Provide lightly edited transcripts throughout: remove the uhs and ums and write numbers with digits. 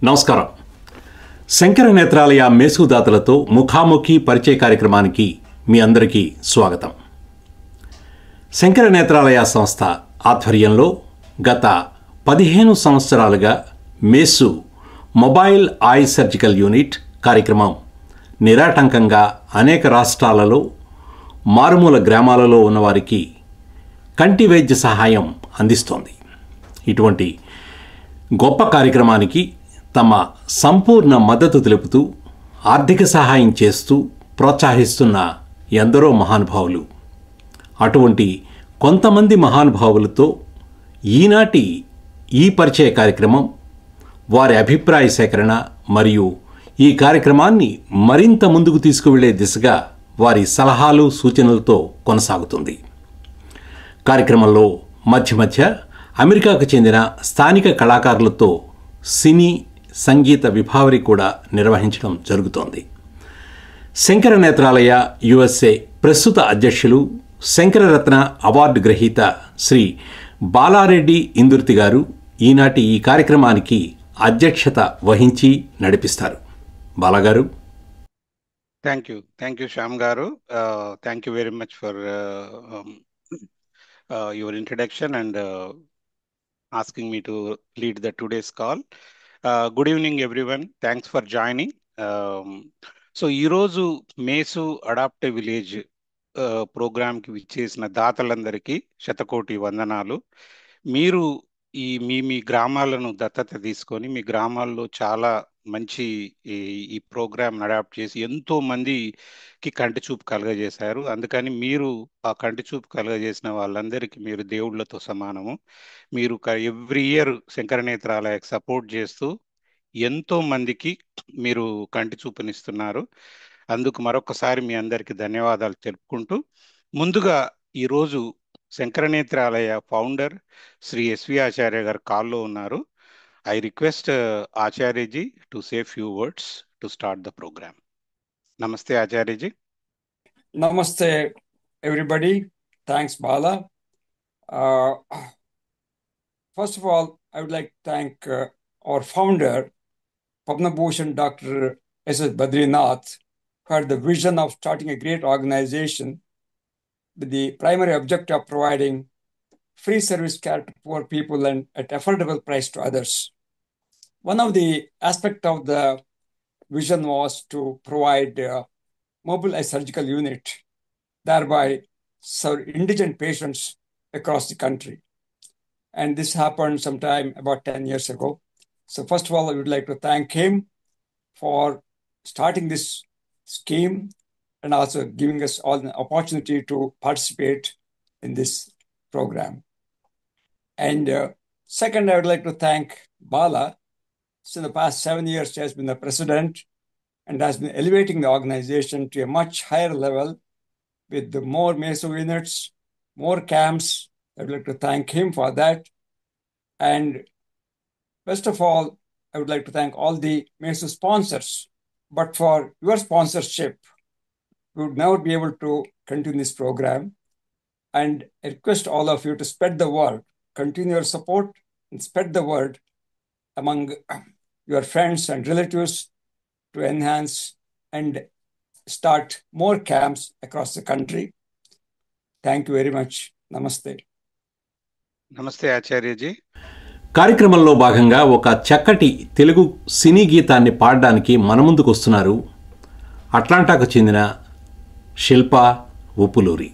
నమస్కారం. శంకర నేత్రాలయ మేసుదాతలతో ముఖాముఖి పరిచయ కార్యక్రమానికి మీ అందరికీ స్వాగతం. శంకర నేత్రాలయ సంస్థ ఆధ్వర్యంలో గత 15 సంవత్సరాలుగా మేసు మొబైల్ ఐ సర్జికల్ యూనిట్ కార్యక్రమం నిరాటంకంగా అనేక రాష్ట్రాలలో మారుమూల గ్రామాలలో ఉన్నవారికి కంటి వైద్య సహాయం అందిస్తోంది. ఇటువంటి గొప్ప కార్యక్రమానికి తమ సంపూర్ణ మద్దతు తెలుపుతూ ఆర్థిక సహాయం చేస్తూ ప్రోత్సహిస్తున్న ఎందరో మహానుభావులు. అటువంటి కొంతమంది మహానుభావులతో ఈనాటి ఈ పరిచయ కార్యక్రమం వారి అభిప్రాయ సేకరణ మరియు ఈ కార్యక్రమాన్ని మరింత ముందుకు తీసుకువెళ్లే దిశగా వారి సలహాలు సూచనలతో కొనసాగుతుంది. కార్యక్రమంలో మధ్య మధ్య అమెరికాకు చెందిన స్థానిక కళాకారులతో సినీ సంగీత విభావరి కూడా నిర్వహించడం జరుగుతోంది. శంకర నేత్రాలయ యుఎస్ఏ ప్రస్తుత అధ్యక్షులు శంకరరత్న అవార్డు గ్రహీత శ్రీ బాలారెడ్డి ఇందుర్తి గారు ఈనాటి ఈ కార్యక్రమానికి అధ్యక్షత వహించి నడిపిస్తారు. బాలాగారు. థ్యాంక్ యూ శ్యామ్ గారు. Thank you very much for your introduction and asking me to lead the today's call. Good evening everyone. Thanks for joining. So ee roju mesu adaptive village program ki vichesina daatalandariki shatakoti vandanalu. మీరు మీ గ్రామాలను దత్తత తీసుకొని మీ గ్రామాల్లో చాలా మంచి ఈ programme adapt చేసి ఎంతో మందికి కంటి చూపు కలుగజేశారు. అందుకని మీరు ఆ కంటి చూపు కలుగజేసిన వాళ్ళందరికీ మీరు దేవుళ్ళతో సమానము. మీరు ఎవ్రీ ఇయర్ శంకర నేత్రాలయకు సపోర్ట్ చేస్తూ ఎంతో మందికి మీరు కంటి చూపునిస్తున్నారు. అందుకు మరొకసారి మీ అందరికీ ధన్యవాదాలు తెలుపుకుంటూ, ముందుగా ఈరోజు శంకర నేత్రాలయ ఫౌండర్ శ్రీ ఎస్వి ఆచార్య గారు కాల్లో ఉన్నారు. I request Acharya ji to say few words to start the program. Namaste Acharya ji. Namaste everybody. Thanks Bala. First of all, I would like to thank our founder, Padma Bhushan Dr. S.S. Badrinath, who had the vision of starting a great organization with the primary objective of providing free service care to poor people and at affordable price to others. One of the aspects of the vision was to provide mobile eye surgical unit, thereby serve indigent patients across the country. And this happened sometime about 10 years ago. So first of all, I would like to thank him for starting this scheme and also giving us all the opportunity to participate in this program. And second, I would like to thank Bala. So in the past 7 years, he has been the president and has been elevating the organization to a much higher level with the more meso units, more camps. I would like to thank him for that. And best of all, I would like to thank all the meso sponsors. But for your sponsorship, we would never be able to continue this program. And I request all of you to spread the word, continue your support and spread the word among your friends and relatives to enhance and start more camps across the country. Thank you very much. Namaste. Namaste Acharya ji. కార్యక్రమంలో భాగంగా ఒక చక్కటి తెలుగు సినీ గీతాన్ని పాడడానికి మన ముందుకు వస్తున్నారు అట్లాంటాకు చెందిన శిల్ప ఉప్పులూరి.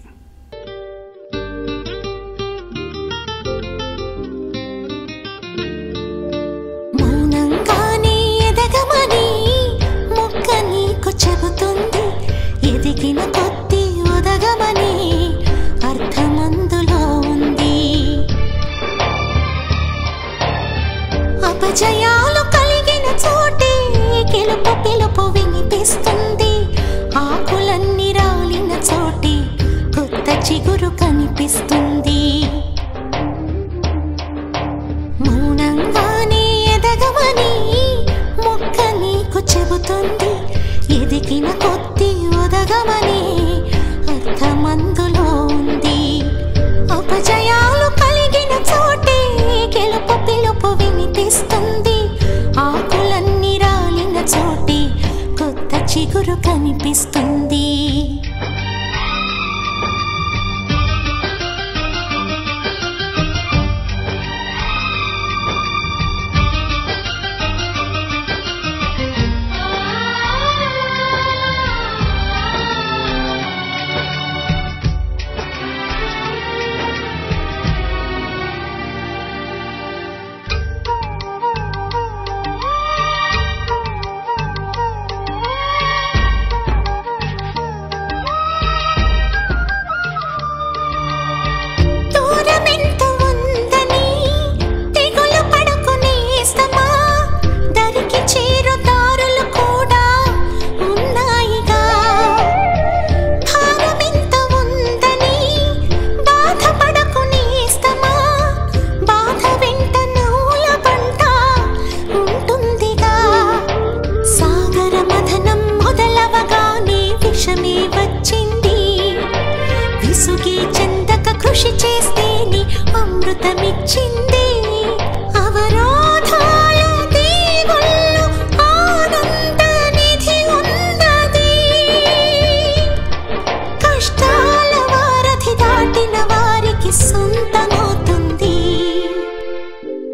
జయాలు కలిగిన చోటే గెలుపు పిలుపు వినిపిస్తుంది. ఆకులన్నీ రాలిన చోటే కొత్త చిగురు కనిపిస్తుంది. మౌనంగానే ఎదగమని మొక్క నీకు చెబుతుంది. ఎదిగిన కొద్ది ఒదగమని అర్థమందులో ఉంది. కనిపిస్తుంది.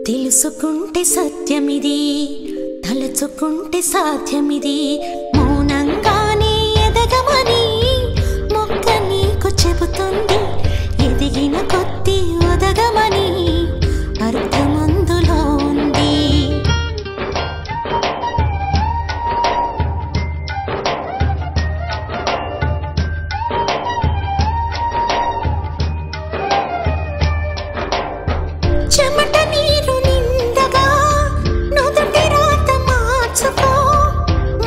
తెలుసుకుంటే సత్యమిది, తలుచుకుంటే సాధ్యమిది, మౌనంగానే ఎదగమని మొక్క నీకు చెబుతుంది. ఎదిగిన కొద్ది ఒదగమని అర్థమందులో ఉంది. చెమట నీరు నిందగా నుదుటి రాత మార్చుకో,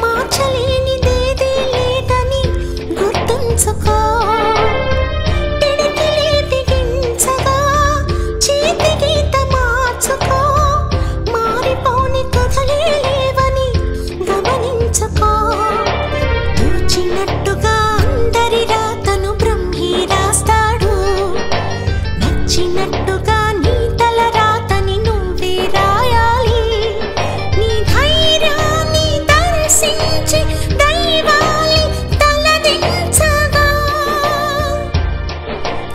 మార్చలేనిదేదీ లేదని గుర్తుంచుకో. పిడికిలి బిగించగా చేతి గీత మార్చుకో, మారిపోని కథలే లేవని గమనించుకో. తోచినట్టుగా అందరి రాతను బ్రహ్మే రాస్తాడు, నచ్చినట్టుగా నీ తల రాతని నువ్వే రాయాలి. నీ ధైర్యాన్ని దర్శించి దైవాలి తలదించగా,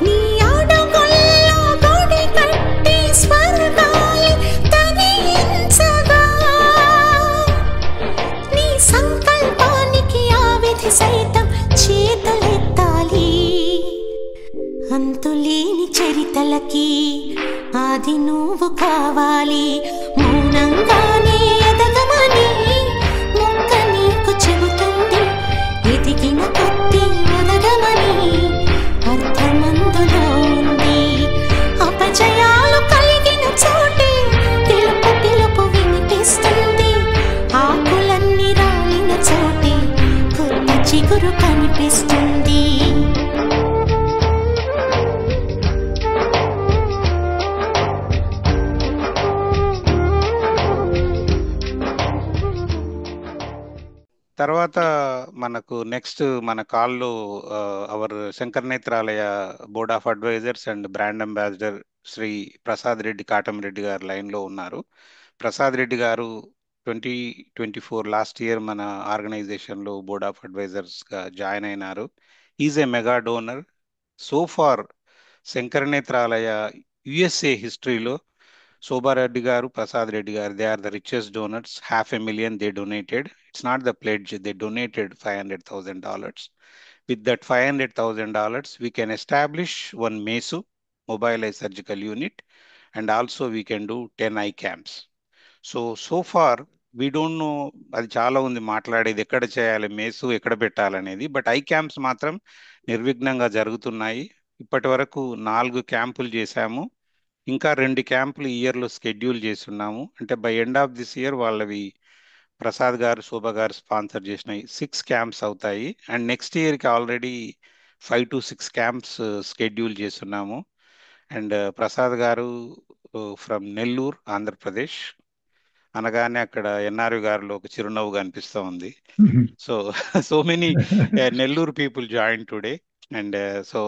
నీ అడుగుల్లో గుడి కట్టి స్వర్గాలి తరించగా, నీ సంకల్పానికి ఆ విధి సైతం చేతులెత్తాలి. అంతులేని చరితలకి ఆది నువ్వు కావాలి. మౌనంగానే ఎదగమని మొక్క నీకు చెబుతుంది. ఎదిగిన కొద్ది ఒదగమని అర్థమందులో ఉంది. అపజయాలు కలిగిన చోటే పిలుపు పిలుపు వినిపిస్తుంది. ఆకులన్నీ రాలిన చోటే కొత్త చిగురు కనిపిస్తుంది. తర్వాత మనకు నెక్స్ట్ మన కాల్లో our Shankar Nethralaya board of advisers and brand ambassador Shri Prasad Reddy Katamreddy garu లైన్లో ఉన్నారు. ప్రసాద్ రెడ్డి గారు 2024 లాస్ట్ ఇయర్ మన ఆర్గనైజేషన్లో బోర్డ్ ఆఫ్ అడ్వైజర్స్గా జాయిన్ అయినారు. Is a mega donor. So far Shankar Nethralaya USA హిస్టరీలో Shobha Reddy garu, Prasad Reddy garu, they are the richest donors. $500,000 they donated. It's not the pledge, they donated $500,000. With that $500,000, we can establish one MESU, mobile eye surgical unit, and also we can do 10 eye camps. So far, we don't know, అది చాలా ఉంది మాట్లాడేది, ఎక్కడ చేయాలి మేసు, ఎక్కడ పెట్టాలనేది. But I camps మాత్రం నిర్విఘ్నంగా జరుగుతున్నాయి. ఇప్పటి వరకు 4 క్యాంపులు చేశాము. ఇంకా 2 క్యాంపులు ఈ ఇయర్లో షెడ్యూల్ చేస్తున్నాము. అంటే by end of this year వాళ్ళవి ప్రసాద్ గారు, శోభ గారు స్పాన్సర్ చేసిన 6 క్యాంప్స్ అవుతాయి. అండ్ నెక్స్ట్ ఇయర్కి ఆల్రెడీ 5 to 6 క్యాంప్స్ షెడ్యూల్ చేస్తున్నాము. అండ్ ప్రసాద్ గారు ఫ్రమ్ నెల్లూరు, ఆంధ్రప్రదేశ్ అనగానే అక్కడ ఎన్ఆర్వి గారిలో ఒక చిరునవ్వు కనిపిస్తూ ఉంది. So many Nellore people join today. And so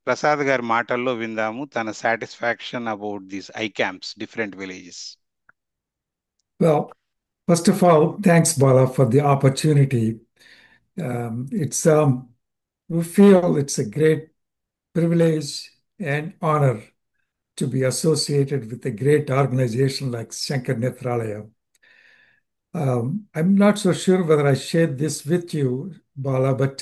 Prasad గారి మాటల్లో విందాము తన satisfaction about these I camps, different villages. Well, first of all, thanks, Bala, for the opportunity. We feel it's a great privilege and honor to be associated with a great organization like Sankara Nethralaya. I'm not so sure whether I shared this with you, Bala, but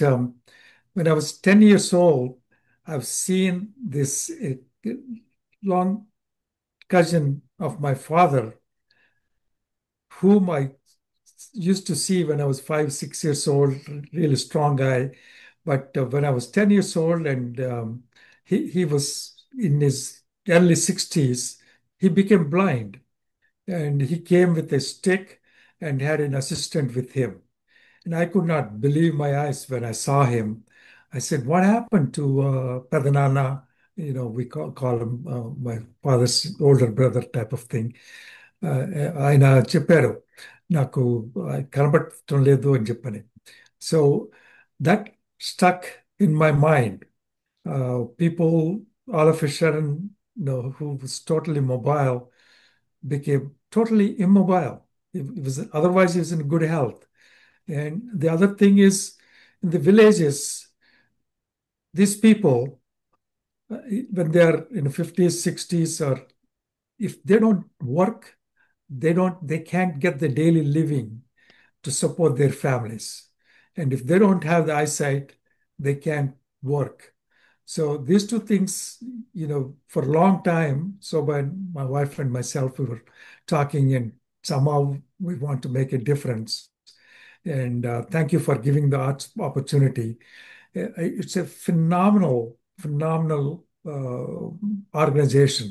when I was 10 years old, I've seen this long cousin of my father, whom I used to see when I was 5, 6 years old, really strong guy. But when I was 10 years old and he was in his early 60s, he became blind. And he came with a stick and had an assistant with him. And I could not believe my eyes when I saw him. I said, "What happened to Padanana?" We call him my father's older brother type of thing. ఆయన చెప్పారు నాకు కనబడటం లేదు అని చెప్పని. So that stuck in my mind. People all of a sudden, who was totally mobile became totally immobile. Otherwise, he was in good health. And the other thing is, in the villages, these people, when they are in 50s, 60s, or if they don't work, they can't get the daily living to support their families. And if they don't have the eyesight, they can't work. So these two things, for a long time, so when my wife and myself, we were talking, and somehow we want to make a difference. And thank you for giving the arts opportunity. It's a phenomenal organization.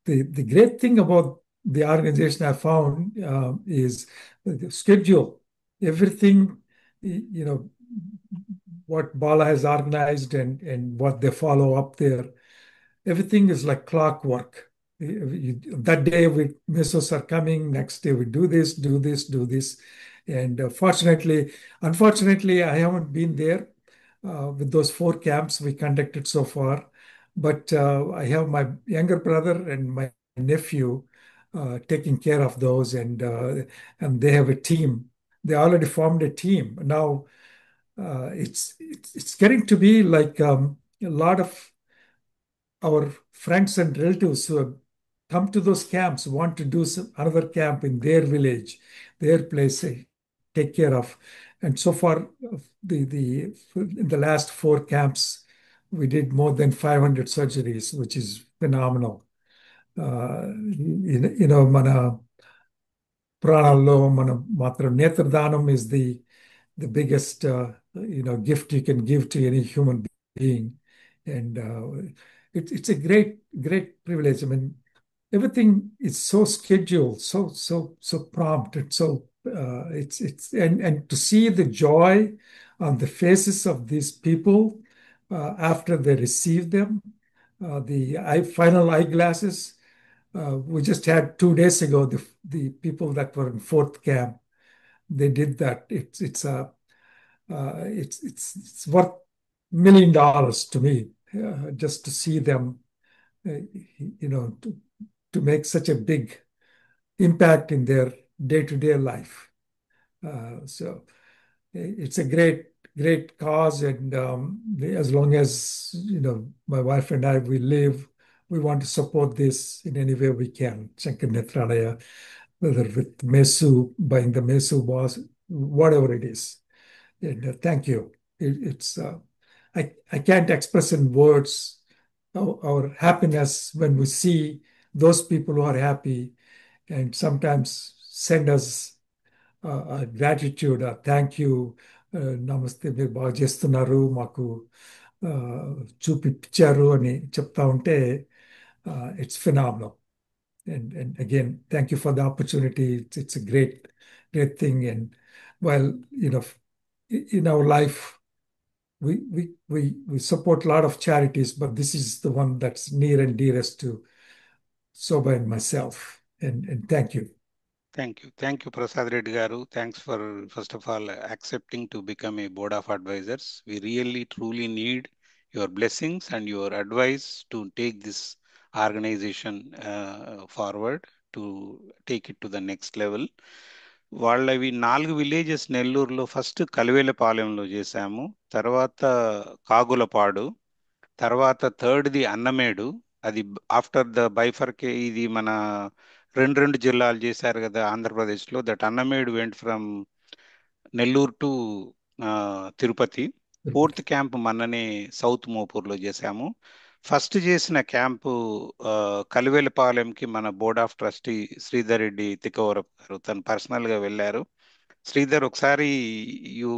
The great thing about the organization I found is the schedule. Everything, what Bala has organized and what they follow up there, everything is like clockwork. That day, mesos are coming. Next day, we do this, do this, do this. And unfortunately, I haven't been there with those 4 camps we conducted so far. But I have my younger brother and my nephew taking care of those, and they have a team. They already formed a team. Now it's getting to be like a lot of our friends and relatives who have come to those camps want to do another camp in their village, their place, take care of. And so far, in the last 4 camps, we did more than 500 surgeries, which is phenomenal. మన ప్రాణాల్లో మనం మాత్రం నేత్రదానం is the biggest gift you can give to any human being. And it's a great privilege. I mean, everything is so scheduled, so prompt, and so it's and to see the joy on the faces of these people after they receive them, the final eyeglasses. We just had 2 days ago the people that were in 4th camp. They did that. It's worth $1 million to me just to see them, to make such a big impact in their day-to-day life. So it's a great cause, and as long as my wife and I we live, we want to support this in any way we can. Sankara Nethralaya, whether with Mesu, buying the Mesu boss, whatever it is. And thank you. I can't express in words our happiness when we see those people who are happy, and sometimes send us gratitude, thank you, namaste, మీరు బాగా చేస్తున్నారు, మాకు చూపించారు అని చెప్తా ఉంటే it's phenomenal. And again, thank you for the opportunity. It's a great thing. And while in our life we support a lot of charities, but this is the one that's near and dearest to Soba and myself. And thank you. Thank you, Prasad Reddy garu. Thanks for, first of all, accepting to become a board of advisors. We really, truly need your blessings and your advice to take this organization forward, to take it to the next level. వాళ్ళవి 4 villages నెల్లూరులో. First కలివేలపాలెంలో చేశాము, తర్వాత కాగులపాడు, తర్వాత థర్డ్ది అన్నమేడు. అది after the బైఫర్కే, ఇది మన రెండు రెండు జిల్లాలు చేశారు కదా ఆంధ్రప్రదేశ్లో. That Annamedu went from Nellore to Tirupati. Fourth camp మొన్ననే సౌత్ మోపూర్లో చేశాము. ఫస్ట్ చేసిన క్యాంపు కలివేలపాలెంకి మన board of trustee Sridhar Reddy Tikkavarapu garu తను పర్సనల్గా వెళ్ళారు. శ్రీధర్, ఒకసారి you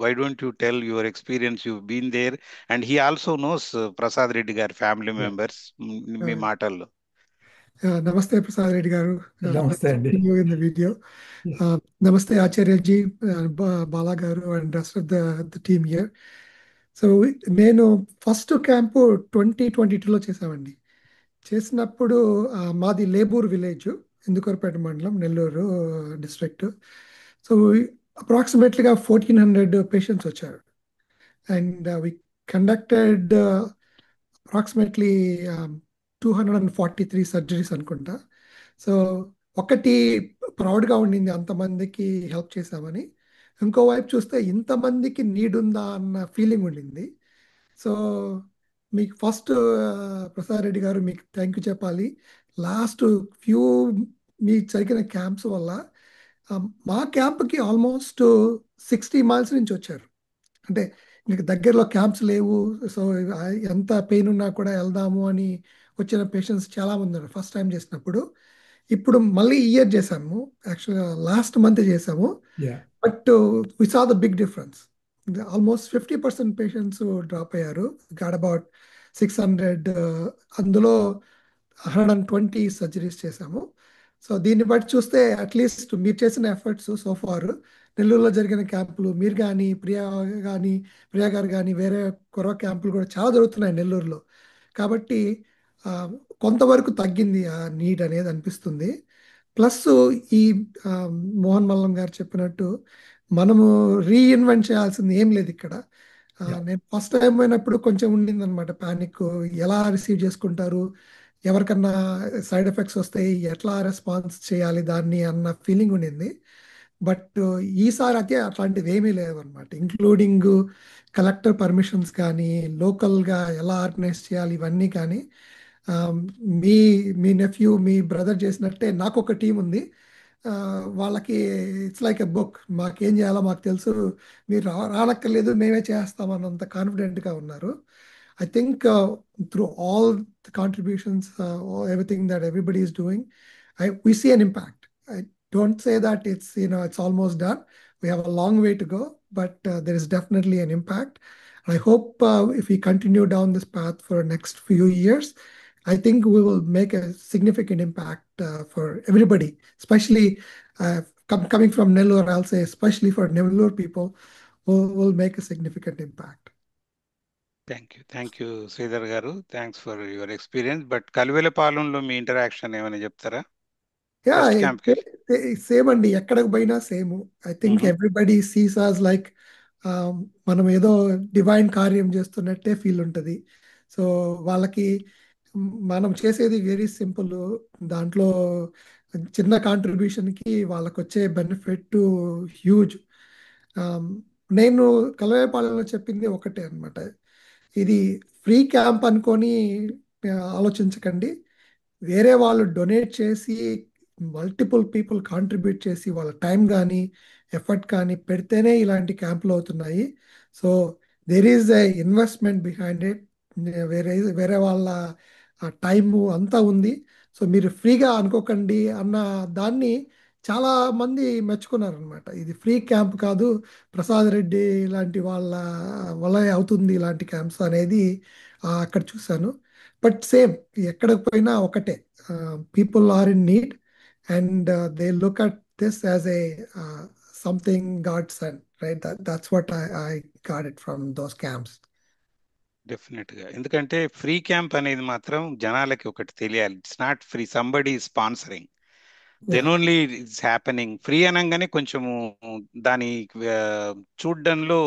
why don't you tell your experience, you been there and he also knows Prasad Reddy గారి ఫ్యామిలీ మెంబర్స్. మీ మాటల్లో. నమస్తే ప్రసాద్ రెడ్డి గారు. నమస్తే అండి. In the video. నమస్తే ఆచార్యజీ, బాలా గారు and rest of the team here. So నేను ఫస్ట్ క్యాంపు 2022లో చేసామండి. చేసినప్పుడు మాది లేబూర్ విలేజ్, ఇందుకూరుపేట మండలం, నెల్లూరు డిస్ట్రిక్ట్. సో అప్రాక్సిమేట్లీగా 1400 పేషెంట్స్ వచ్చారు. And we conducted approximately 243 surgeries అనుకుంటా. సో ఒకటి ప్రౌడ్గా ఉండింది, అంతమందికి హెల్ప్ చేశామని. ఇంకోవైపు చూస్తే ఇంతమందికి నీడ్ ఉందా అన్న ఫీలింగ్ ఉండింది. సో మీకు ఫస్ట్ ప్రసాద్ రెడ్డి గారు మీకు థ్యాంక్ యూ చెప్పాలి. లాస్ట్ ఫ్యూ మీ జరిగిన క్యాంప్స్ వల్ల మా క్యాంప్కి ఆల్మోస్ట్ 60 మైల్స్ నుంచి వచ్చారు. అంటే మీకు దగ్గరలో క్యాంప్స్ లేవు, సో ఎంత పెయిన్ ఉన్నా కూడా వెళ్దాము అని వచ్చిన పేషెంట్స్ చాలామంది ఉన్నారు ఫస్ట్ టైం చేసినప్పుడు. ఇప్పుడు మళ్ళీ ఇయర్ చేసాము, యాక్చువల్గా లాస్ట్ మంత్ చేసాము. But we saw the big difference. Almost 50% patients drop అయ్యారు. గాట్ అబౌట్ 600, అందులో 120 సర్జరీస్ చేసాము. సో దీన్ని బట్టి చూస్తే అట్లీస్ట్ మీరు చేసిన ఎఫర్ట్స్ సో ఫార్, నెల్లూరులో జరిగిన క్యాంపులు, మీరు కానీ ప్రియా గారు కానీ వేరే కొరవ క్యాంపులు కూడా చాలా జరుగుతున్నాయి నెల్లూరులో. కాబట్టి కొంతవరకు తగ్గింది ఆ నీడ్ అనేది అనిపిస్తుంది. ప్లస్ ఈ మోహన్ మల్లం గారు చెప్పినట్టు మనము రీఇన్వెంట్ చేయాల్సింది ఏం లేదు ఇక్కడ. నేను ఫస్ట్ టైం పోయినప్పుడు కొంచెం ఉండింది అనమాట ప్యానిక్, ఎలా రిసీవ్ చేసుకుంటారు, ఎవరికన్నా సైడ్ ఎఫెక్ట్స్ వస్తాయి, ఎట్లా రెస్పాన్స్ చేయాలి దాన్ని అన్న ఫీలింగ్ ఉండింది. బట్ ఈసారి అయితే అట్లాంటివి ఏమీ లేవు అనమాట. ఇంక్లూడింగ్ కలెక్టర్ పర్మిషన్స్ కానీ, లోకల్గా ఎలా ఆర్గనైజ్ చేయాలి ఇవన్నీ కానీ. మీ నెఫ్యూ, మీ బ్రదర్ చేసినట్టే నాకు ఒక టీం ఉంది. వాళ్ళకి ఇట్స్ లైక్ ఎ బుక్, మాకేం చేయాలో మాకు తెలుసు, మీరు రానక్కర్లేదు మేమే చేస్తామన్నంత కాన్ఫిడెంట్గా ఉన్నారు. I think through all the contributions, everything that everybody is doing, we see an impact. I don't say that it's almost done. We have a long way to go, but there is definitely an impact. And I hope if we continue down this path for the next few years, I think we will make a significant impact for everybody, especially coming from Nellore. I'll say especially for Nellore people, will make a significant impact. Thank you Sridhar garu, thanks for your experience. But కలివేలపాలెంలో మీ interaction ఏమైనా చెప్తారా? Same అండి, ఎక్కడికి పోయినా same. I think everybody sees us like మనం ఏదో divine కార్యం చేస్తున్నట్టే ఫీల్ ఉంటుంది. సో వాళ్ళకి మనం చేసేది వెరీ సింపుల్, దాంట్లో చిన్న కాంట్రిబ్యూషన్కి వాళ్ళకు వచ్చే బెనిఫిట్ హ్యూజ్. నేను కలవేపాలెంలో చెప్పింది ఒకటే అనమాట, ఇది ఫ్రీ క్యాంప్ అనుకొని ఆలోచించకండి. వేరే వాళ్ళు డొనేట్ చేసి, మల్టిపుల్ పీపుల్ కాంట్రిబ్యూట్ చేసి వాళ్ళ టైం కానీ ఎఫర్ట్ కానీ పెడితేనే ఇలాంటి క్యాంపులు అవుతున్నాయి. So there is a investment behind it. వేరే వాళ్ళ టైము అంతా ఉంది. సో మీరు ఫ్రీగా అనుకోకండి అన్న దాన్ని చాలా మంది మెచ్చుకున్నారనమాట. ఇది ఫ్రీ క్యాంప్ కాదు, ప్రసాద్ రెడ్డి లాంటి వాళ్ళ వల్ల అవుతుంది ఇలాంటి క్యాంప్స్ అనేది అక్కడ చూశాను. బట్ సేమ్ ఎక్కడికి పోయినా ఒకటే, people are in need and they look at this as a something God sent, right? That's what I got it from those camps. డెఫినెట్గా, ఎందుకంటే ఫ్రీ క్యాంప్ అనేది మాత్రం జనాలకి ఒకటి తెలియాలి. It's not free, somebody sponsoring, then only it's happening. Free అనగానే కొంచెము దాని చూడడంలో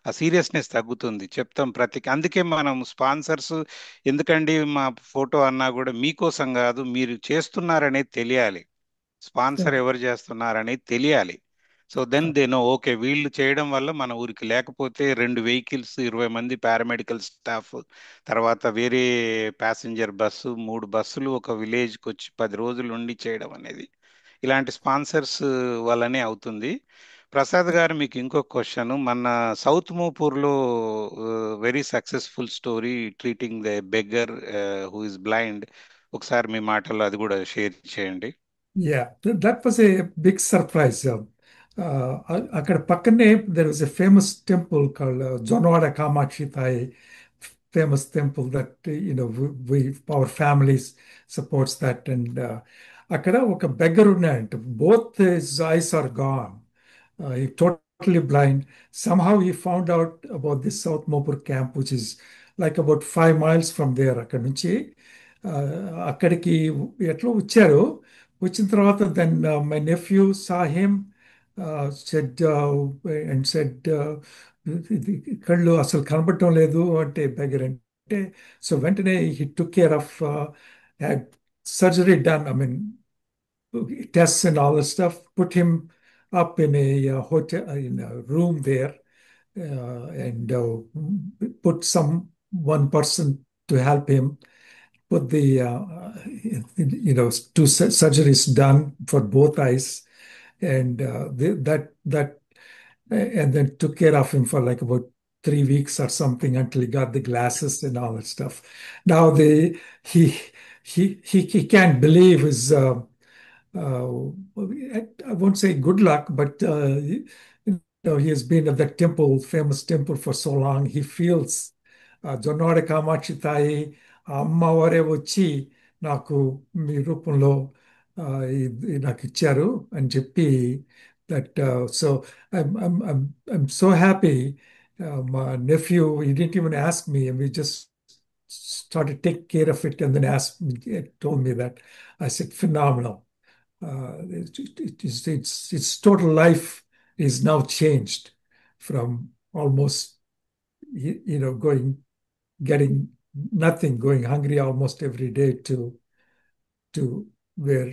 ఆ సీరియస్నెస్ తగ్గుతుంది. చెప్తాం అందుకే మనం స్పాన్సర్స్ ఎందుకండి మా ఫోటో అన్నా కూడా మీకోసం కాదు, మీరు చేస్తున్నారనేది తెలియాలి. స్పాన్సర్ ఎవరు చేస్తున్నారనేది తెలియాలి. So then they know okay వీళ్ళు చేయడం వల్ల మన ఊరికి, లేకపోతే 2 వెహికల్స్ 20 మంది పారామెడికల్ స్టాఫ్, తర్వాత వేరే ప్యాసింజర్ బస్సు 3 బస్సులు ఒక విలేజ్కి వచ్చి 10 రోజులు ఉండి చేయడం అనేది ఇలాంటి స్పాన్సర్స్ వల్లనే అవుతుంది. ప్రసాద్ గారు, మీకు ఇంకో క్వశ్చన్, మన సౌత్ మోపూర్లో very successful story treating the beggar who is blind, ఒకసారి మీ మాటల్లో అది కూడా షేర్ చేయండి. Yeah, that was a big surprise. అక్కడ పక్కనే there was a famous temple called Jonwada Kamakshi Thai, famous temple that our families supports that, and అక్కడ ఒక beggar ఉన్నాడంట. Both his eyes are gone. He totally blind. Somehow he found out about this South Mopur camp, which is like about 5 miles from there. అక్కడ నుంచి అక్కడికి ఎట్లా వచ్చారు. వచ్చిన తర్వాత then my nephew saw him, said and said కళ్ళు అసలు కనబడటం లేదు అంటే బెగర్ అంటే, సో వెంటనే he took care of, had surgery done, I mean tests and all the stuff, put him up in a hotel, in a room there, and put one person to help him, put the 2 surgeries done for both eyes, and and then took care of him for like about 3 weeks or something until he got the glasses and all that stuff. Now he can't believe his I won't say good luck, but he has been at that temple, famous temple, for so long. He feels Jonwada Kamakshi Thai అమ్మవారే వచ్చి నాకు మీ రూపంలో నాకు ఇచ్చారు అని చెప్పి, that so I'm so happy. My nephew, he didn't even ask me, and we just started taking care of it, and then told me that. I said, phenomenal. Its total life is now changed from almost getting nothing, going hungry almost every day, to where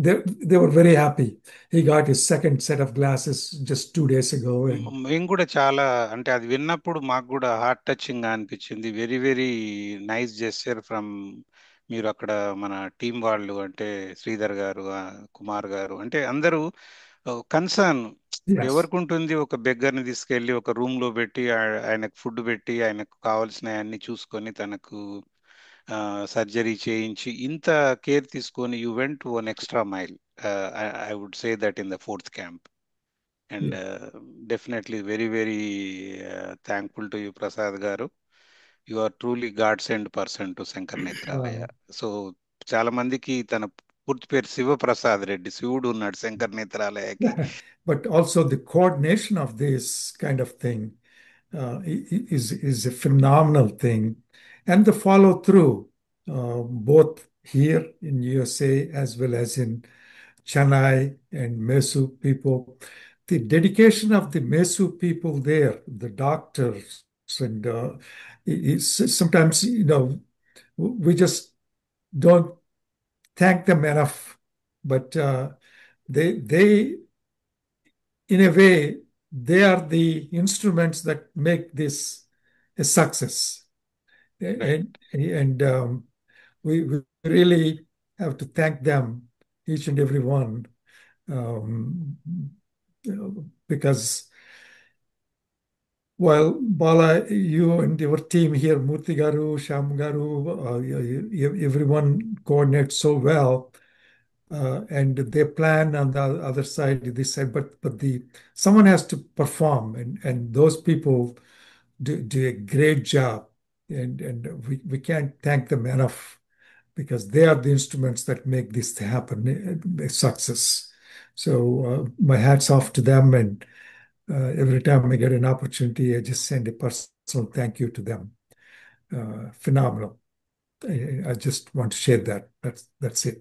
they were very happy. He got his second set of glasses just 2 days ago. మేము కూడా చాలా, అంటే అది విన్నప్పుడు మాకు కూడా heart touching గా అనిపించింది. Very very nice gesture from మీరు అక్కడ మన టీం వాళ్ళు, అంటే శ్రీధర్ గారు, కుమార్ గారు, అంటే అందరూ కన్సర్న్. ఎవరికి ఉంటుంది ఒక బెగ్గర్ని తీసుకెళ్లి ఒక రూమ్ లో పెట్టి ఆయనకు ఫుడ్ పెట్టి ఆయనకు కావాల్సిన అన్ని చూసుకొని తనకు సర్జరీ చేయించి ఇంత కేర్ తీసుకొని you went one extra mile. I would say that in the 4th camp. And definitely very very thankful to you Prasad garu. You are truly godsend person to Shankar Nethralaya. So చాలా మందికి తన పూర్తి పేరు శివప్రసాద్ రెడ్డి, శివుడు ఉన్నాడు Shankar నేత్రాలయకి. But also the coordination of this kind of thing is a phenomenal thing, and the follow through, both here in USA as well as in Chennai and Mesu people. The dedication of the Mesu people there, the doctors, and sometimes we just don't thank them enough, but they in a way they are the instruments that make this a success. And we really have to thank them, each and every one, because while Bala, you and your team here, Murthy Garu, Sham Garu, everyone coordinates so well, and they plan on the other side, this side, but someone has to perform, and those people do a great job, and we can't thank them enough, because they are the instruments that make this happen, a success. So my hat's off to them, and every time I get an opportunity, I just send a personal thank you to them. Phenomenal. I just want to share that. That's it.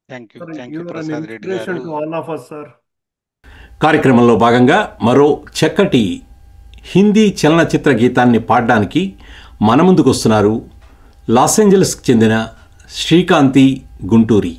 Thank you. Sir, Thank you you, are an Prasad Reddy inspiration garu. to all of us, sir. కార్యక్రమంలో భాగంగా మరో చక్కటి హిందీ చలనచిత్ర గీతాన్ని పాడడానికి మన ముందుకు వస్తున్నారు లాస్ ఏంజలస్కి చెందిన Srikanthi గుంటూరి.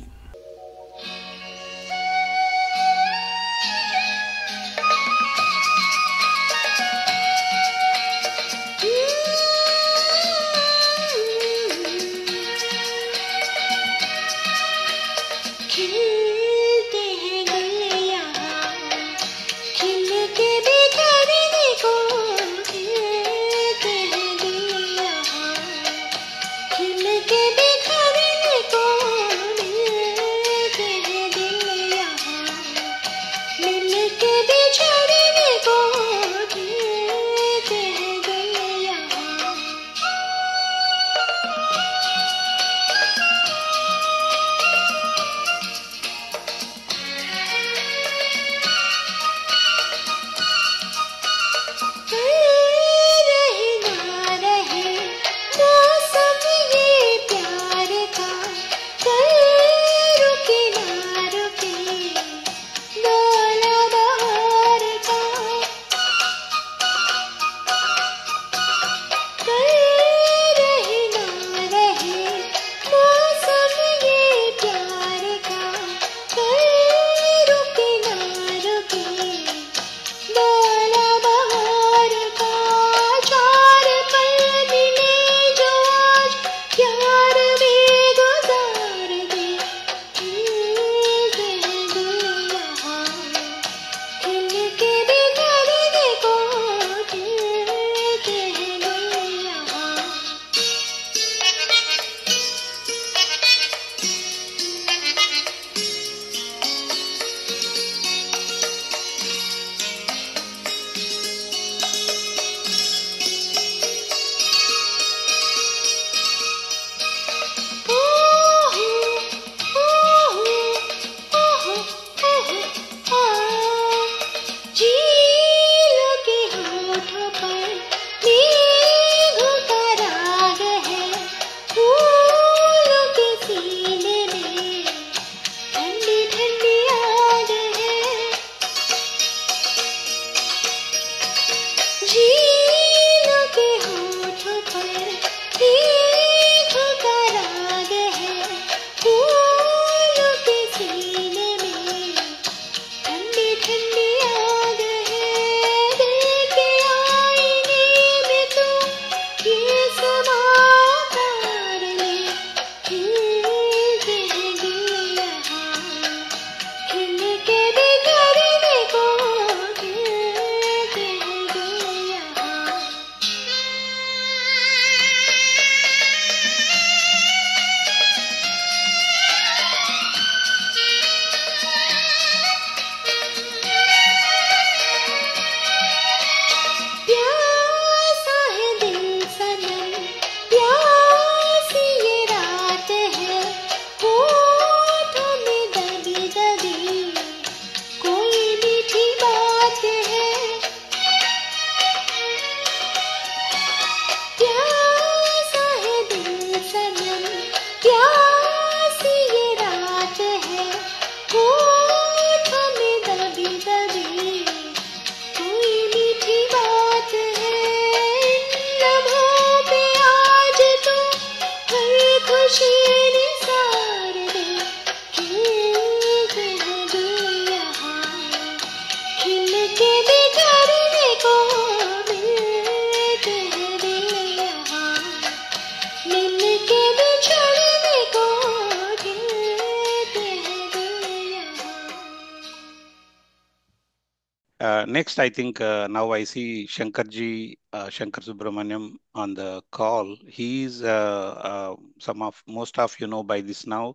Next, I think now I see Shankarji, Shankar Subramaniam on the call. He's most of you know by this now.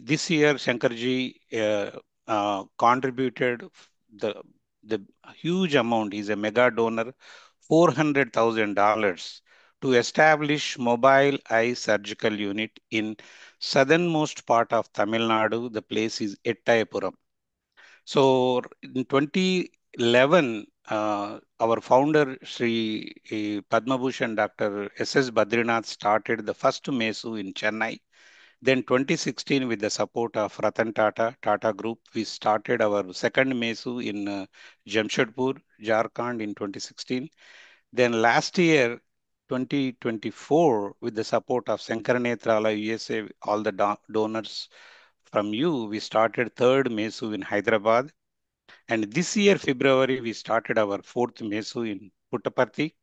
This year, Shankarji contributed the the huge amount. He's a mega donor, $400,000 to establish mobile eye surgical unit in southernmost part of Tamil Nadu. The place is Ettayapuram. So in 2011, our founder, Sri Padma Bhushan Dr. S.S. Badrinath, started the first MESU in Chennai. Then 2016, with the support of Ratan Tata Group, we started our second MESU in Jamshedpur, Jharkhand in 2016. Then last year, 2024, with the support of Sankara Nethralaya USA, all the donors from you, we started third MESU in Hyderabad. And this year, February, we started our fourth MESU in Puttaparthi,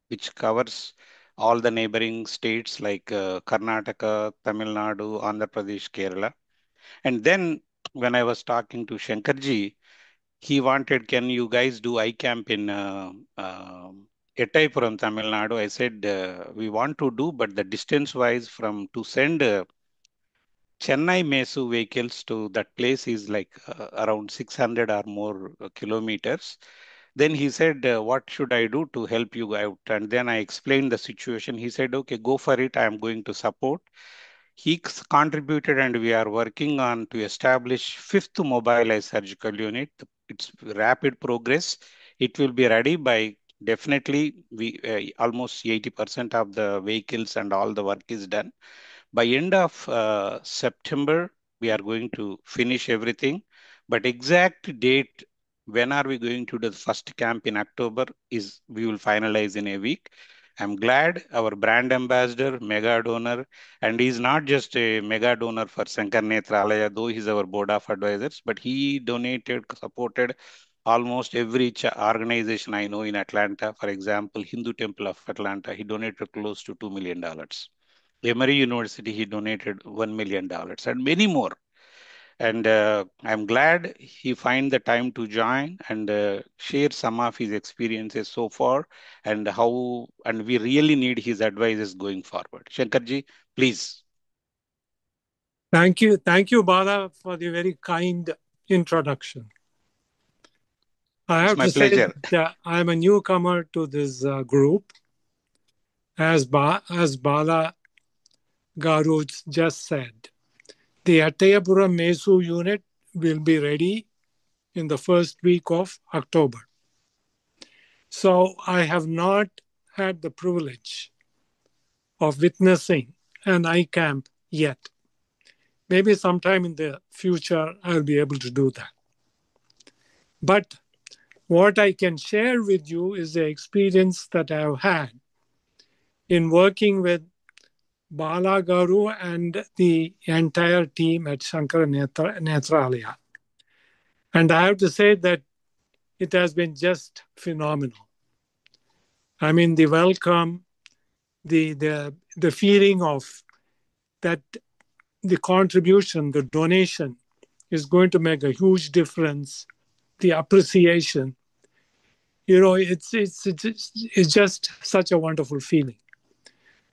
which covers all the neighboring states like Karnataka, Tamil Nadu, Andhra Pradesh, Kerala. And then when I was talking to Shankarji, he wanted, can you guys do iCamp in Ettaipuram, Tamil Nadu? I said, we want to do, but the distance wise to send Chennai Mesu vehicles to that place is like around 600 or more kilometers. Then he said, what should I do to help you out? And then I explained the situation. He said, okay, go for it. I am going to support. He contributed, and we are working on to establish fifth mobile eye surgical unit. It's rapid progress. It will be ready by definitely almost 80% of the vehicles and all the work is done. By end of September, we are going to finish everything. But exact date, when are we going to do the first camp in October, is we will finalize in a week. I'm glad our brand ambassador, mega donor, and he's not just a mega donor for Sankar Nethralaya, though he's our board of advisors, but he donated, supported almost every organization I know in Atlanta. For example, Hindu Temple of Atlanta, he donated close to $2 million. Emory University, he donated $1 million and many more. And I'm glad he find the time to join and share some of his experiences so far and we really need his advices going forward. Shankarji, please. Thank you, Bala, for the very kind introduction. I have to say that I'm a newcomer to this group. As Bala Garu just said, the Ettayapuram Mesu unit will be ready in the first week of October. So I have not had the privilege of witnessing an iCamp yet. Maybe sometime in the future, I'll be able to do that. But what I can share with you is the experience that I've had in working with Bala Garu and the entire team at Sankara Nethralaya. And I have to say that it has been just phenomenal. I mean, the welcome, the feeling of that the contribution, the donation is going to make a huge difference. The appreciation, it's just such a wonderful feeling.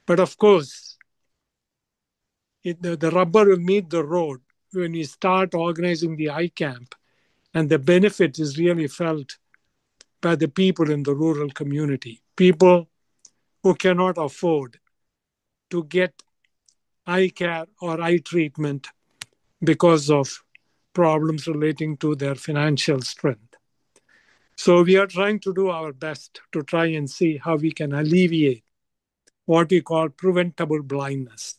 But of course, the rubber will meet the road when we start organizing the iCamp, and the benefit is really felt by the people in the rural community, people who cannot afford to get eye care or eye treatment because of problems relating to their financial strength. So we are trying to do our best to try and see how we can alleviate what we call preventable blindness.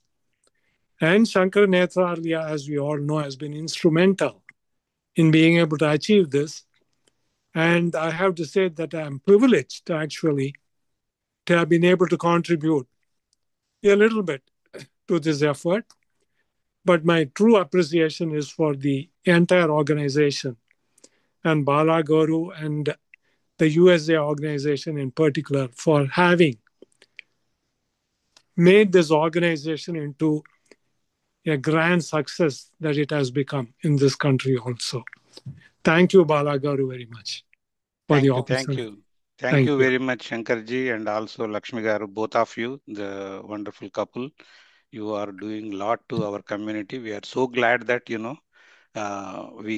And Sankara Nethralaya, as we all know, has been instrumental in being able to achieve this. And I have to say that I'm privileged actually to have been able to contribute a little bit to this effort. But my true appreciation is for the entire organization and Bala Garu and the USA organization in particular for having made this organization into a grand success that it has become in this country also. Thank you, Bala Garu, very much. for the Thank opportunity. you. Thank you very much, Shankarji, and also Lakshmi Garu, both of you, the wonderful couple. You are doing a lot to our community. We are so glad that, we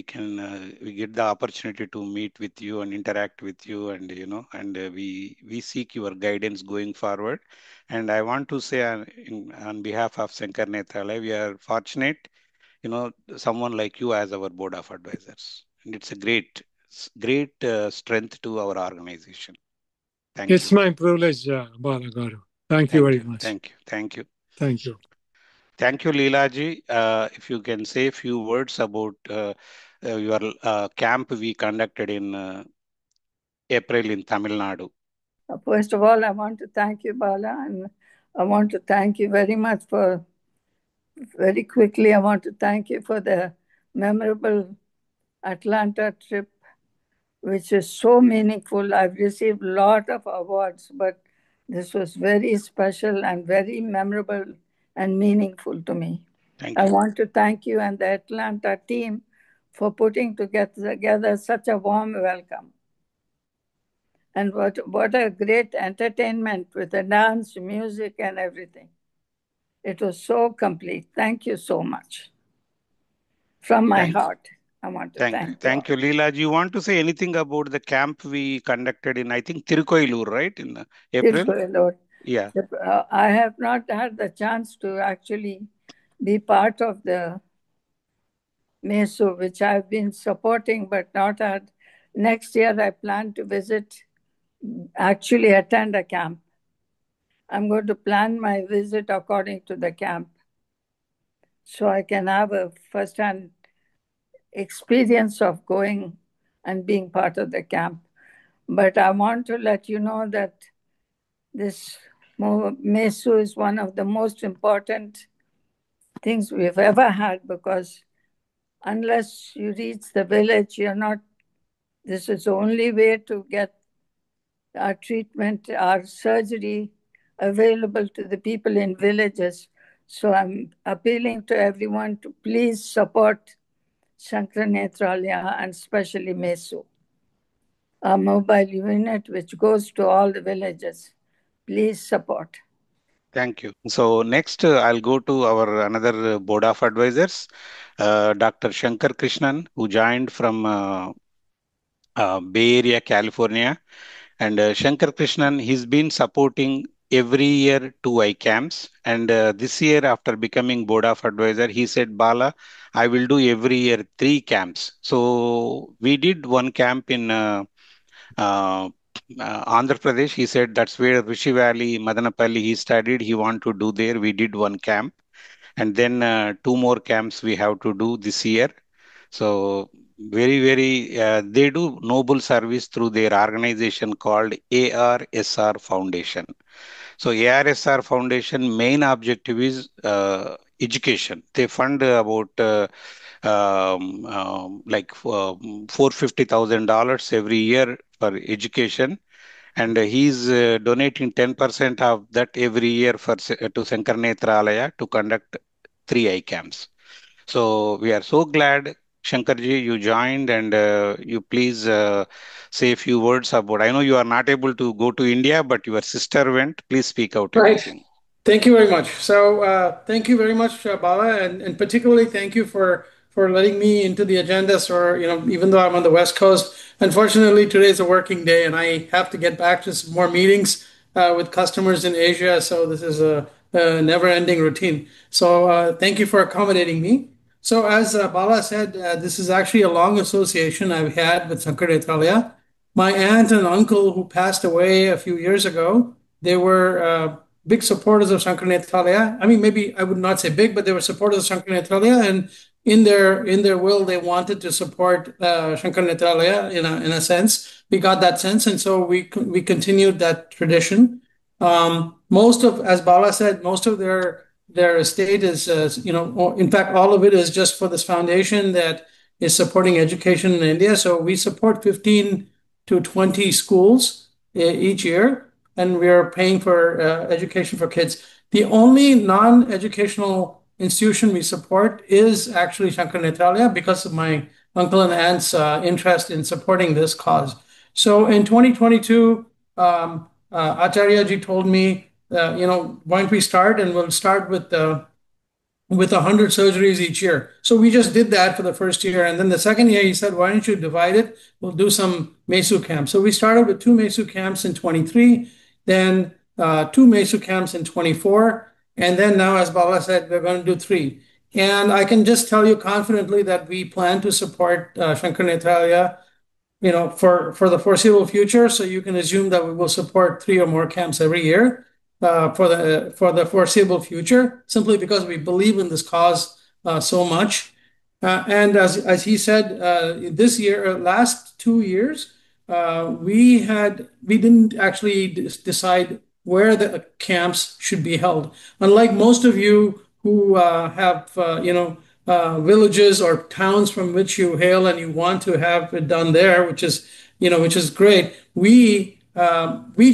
get the opportunity to meet with you and interact with you, and we seek your guidance going forward. And I want to say on behalf of Sankara Nethralaya, we are fortunate, someone like you as our board of advisors, and it's a great strength to our organization. Thank It's you. my privilege, Bala Garu. Thank you very much. Thank you. Thank you. Thank you, Leelaji. If you can say a few words about your camp we conducted in April in Tamil Nadu. First of all, I want to thank you, Bala, and I want to thank you very much for, very quickly, I want to thank you for the memorable Atlanta trip, which is so meaningful. I've received a lot of awards, but this was very special and very memorable and meaningful to me. Thank you. I want to thank you and the Atlanta team for putting together such a warm welcome. And what a great entertainment with the dance, music, and everything. It was so complete. Thank you so much. From my heart, I want to thank you. Thank you, Leela. Do you want to say anything about the camp we conducted in, I think, Tirukoilur, right, in April? Tirukoilur. Yeah. I have not had the chance to actually be part of the MESU, which I've been supporting, but not had. Next year, I plan to actually attend a camp. I'm going to plan my visit according to the camp, so I can have a first-hand experience of going and being part of the camp. But I want to let you know that this MESU is one of the most important things we've ever had, because unless you reach the village, this is the only way to get our treatment, our surgery available to the people in villages. So I'm appealing to everyone to please support Sankara Nethralaya and especially MESU, a mobile unit which goes to all the villages. Please support. Thank you. So next, I'll go to our another board of advisors, Dr. Shankar Krishnan, who joined from Bay Area, California. And Shankar Krishnan, he's been supporting every year 2 eye camps. And this year, after becoming board of advisor, he said, Bala, I will do every year 3 camps. So we did 1 camp in Andhra Pradesh. He said that's where Rishi Valley, Madanapalli, he studied. He want to do there. We did 1 camp. And then 2 more camps we have to do this year. So very, they do noble service through their organization called ARSR Foundation. So ARSR Foundation main objective is education. They fund about like $450,000 every year for education. And he's donating 10% of that every year to Sankara Nethralaya to conduct 3 eye camps. So we are so glad, Shankarji, you joined, and you please say a few words about. I know you are not able to go to India, but your sister went. Please speak out. Right. Anything. Thank you very much. So thank you very much, Bala, and particularly thank you for letting me into the agenda. So even though I'm on the West Coast, unfortunately today is a working day, and I have to get back to some more meetings with customers in Asia. So this is a never-ending routine. So thank you for accommodating me. So as Bala said, this is actually a long association I've had with Sankara Nethralaya. My aunt and uncle who passed away a few years ago, they were big supporters of Sankara Nethralaya. I mean, maybe I would not say big, but they were supporters of Sankara Nethralaya, and in their will, they wanted to support Sankara Nethralaya in a sense. We got that sense, and so we continued that tradition. As Bala said, most of their estate is, in fact, all of it is just for this foundation that is supporting education in India. So we support 15 to 20 schools each year, and we are paying for education for kids. The only non-educational institution we support is actually Sankara Nethralaya because of my uncle and aunt's interest in supporting this cause. So in 2022, Acharyaji told me, why don't we start, and we'll start with 100 surgeries each year. So we just did that for the first year. And then the second year, he said, why don't you divide it? We'll do some MESU camps. So we started with 2 MESU camps in 23, then 2 MESU camps in 24. And then now, as Bala said, we're going to do 3. And I can just tell you confidently that we plan to support Sankara Nethralaya, for the foreseeable future. So you can assume that we will support 3 or more camps every year for the foreseeable future, simply because we believe in this cause so much. And as he said, this year, last 2 years, we didn't actually decide where the camps should be held. Unlike most of you who have villages or towns from which you hail and you want to have it done there, which is great. We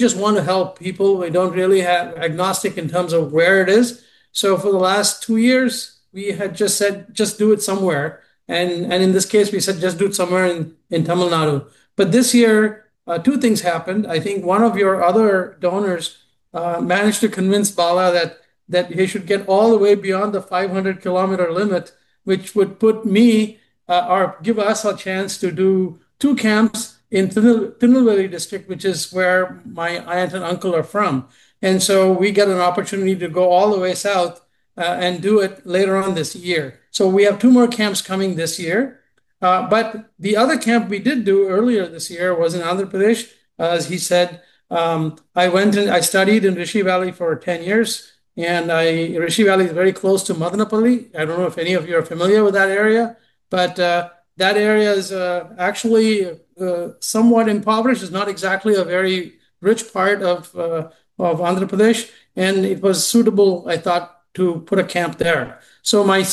just want to help people. We don't really have agnostic in terms of where it is. So for the last 2 years, we had just said, just do it somewhere. And in this case, we said, just do it somewhere in Tamil Nadu. But this year, 2 things happened. I think one of your other donors managed to convince Bala that he should get all the way beyond the 500-kilometer limit, which would put me or give us a chance to do 2 camps in Tirunelveli district, which is where my aunt and uncle are from. And so we get an opportunity to go all the way south and do it later on this year. So we have 2 more camps coming this year. But the other camp we did do earlier this year was in Andhra Pradesh. As he said, I studied in Rishi Valley for 10 years. And Rishi Valley is very close to Madanapalli. I don't know if any of you are familiar with that area, but that area is actually somewhat impoverished. It's not exactly a very rich part of Andhra Pradesh, and it was suitable, I thought, to put a camp there. So my